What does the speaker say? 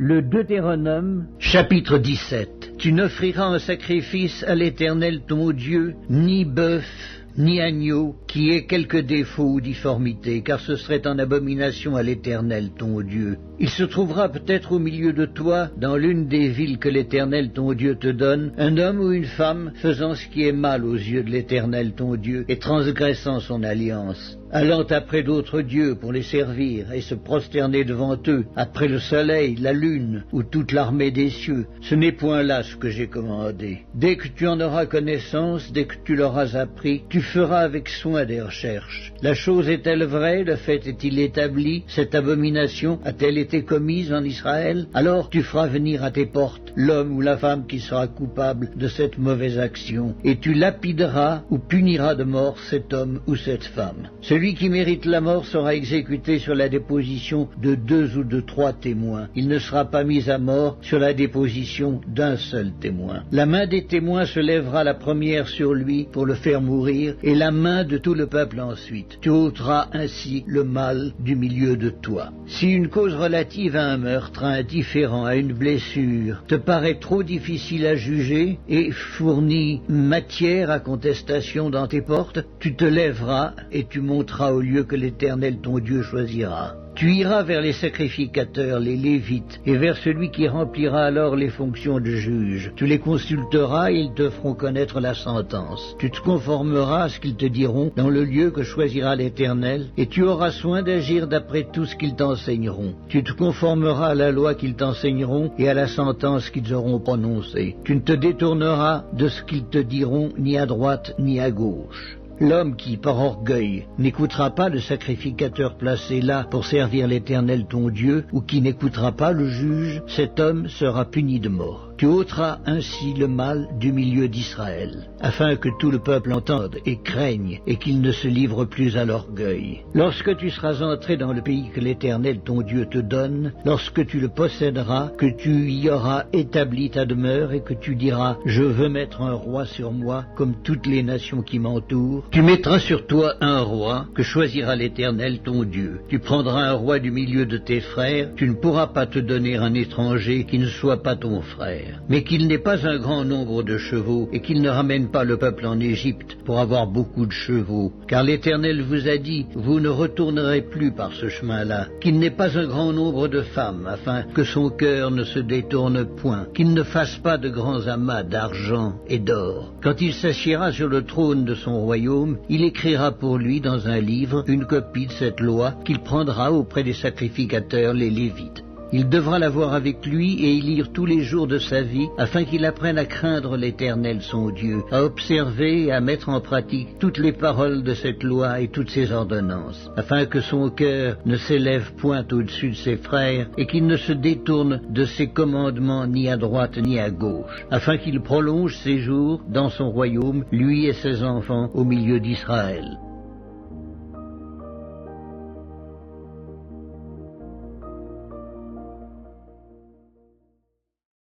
Le Deutéronome, chapitre 17. Tu n'offriras en sacrifice à l'Éternel ton Dieu ni bœuf, ni agneau, qui ait quelque défaut ou difformité, car ce serait en abomination à l'Éternel ton Dieu. Il se trouvera peut-être au milieu de toi, dans l'une des villes que l'Éternel ton Dieu te donne, un homme ou une femme faisant ce qui est mal aux yeux de l'Éternel ton Dieu, et transgressant son alliance, allant après d'autres dieux pour les servir, et se prosterner devant eux, après le soleil, la lune, ou toute l'armée des cieux. Ce n'est point là ce que j'ai commandé. Dès que tu en auras connaissance, dès que tu l'auras appris, tu feras avec soin des recherches. La chose est-elle vraie? Le fait est-il établi? Cette abomination a-t-elle été commise en Israël? Alors tu feras venir à tes portes l'homme ou la femme qui sera coupable de cette mauvaise action, et tu lapideras ou puniras de mort cet homme ou cette femme. Celui qui mérite la mort sera exécuté sur la déposition de 2 ou de 3 témoins. Il ne sera pas mis à mort sur la déposition d'un seul témoin. La main des témoins se lèvera la première sur lui pour le faire mourir, et la main de tout le peuple ensuite. Tu ôteras ainsi le mal du milieu de toi. Si une cause relative à un meurtre, à un différend, à une blessure, te paraît trop difficile à juger et fournit matière à contestation dans tes portes, tu te lèveras et tu monteras au lieu que l'Éternel ton Dieu choisira. Tu iras vers les sacrificateurs, les Lévites, et vers celui qui remplira alors les fonctions de juge. Tu les consulteras et ils te feront connaître la sentence. Tu te conformeras à ce qu'ils te diront dans le lieu que choisira l'Éternel, et tu auras soin d'agir d'après tout ce qu'ils t'enseigneront. Tu te conformeras à la loi qu'ils t'enseigneront et à la sentence qu'ils auront prononcée. Tu ne te détourneras de ce qu'ils te diront ni à droite ni à gauche. L'homme qui, par orgueil, n'écoutera pas le sacrificateur placé là pour servir l'Éternel ton Dieu, ou qui n'écoutera pas le juge, cet homme sera puni de mort. Tu ôteras ainsi le mal du milieu d'Israël, afin que tout le peuple entende et craigne, et qu'il ne se livre plus à l'orgueil. Lorsque tu seras entré dans le pays que l'Éternel ton Dieu te donne, lorsque tu le posséderas, que tu y auras établi ta demeure, et que tu diras « Je veux mettre un roi sur moi, comme toutes les nations qui m'entourent », tu mettras sur toi un roi que choisira l'Éternel ton Dieu. Tu prendras un roi du milieu de tes frères. Tu ne pourras pas te donner un étranger qui ne soit pas ton frère, mais qu'il n'ait pas un grand nombre de chevaux, et qu'il ne ramène pas le peuple en Égypte pour avoir beaucoup de chevaux. Car l'Éternel vous a dit, vous ne retournerez plus par ce chemin-là. Qu'il n'ait pas un grand nombre de femmes, afin que son cœur ne se détourne point. Qu'il ne fasse pas de grands amas d'argent et d'or. Quand il s'assiera sur le trône de son royaume, il écrira pour lui dans un livre une copie de cette loi qu'il prendra auprès des sacrificateurs, les Lévites. Il devra l'avoir avec lui et y lire tous les jours de sa vie, afin qu'il apprenne à craindre l'Éternel son Dieu, à observer et à mettre en pratique toutes les paroles de cette loi et toutes ses ordonnances, afin que son cœur ne s'élève point au-dessus de ses frères et qu'il ne se détourne de ses commandements ni à droite ni à gauche, afin qu'il prolonge ses jours dans son royaume, lui et ses enfants, au milieu d'Israël.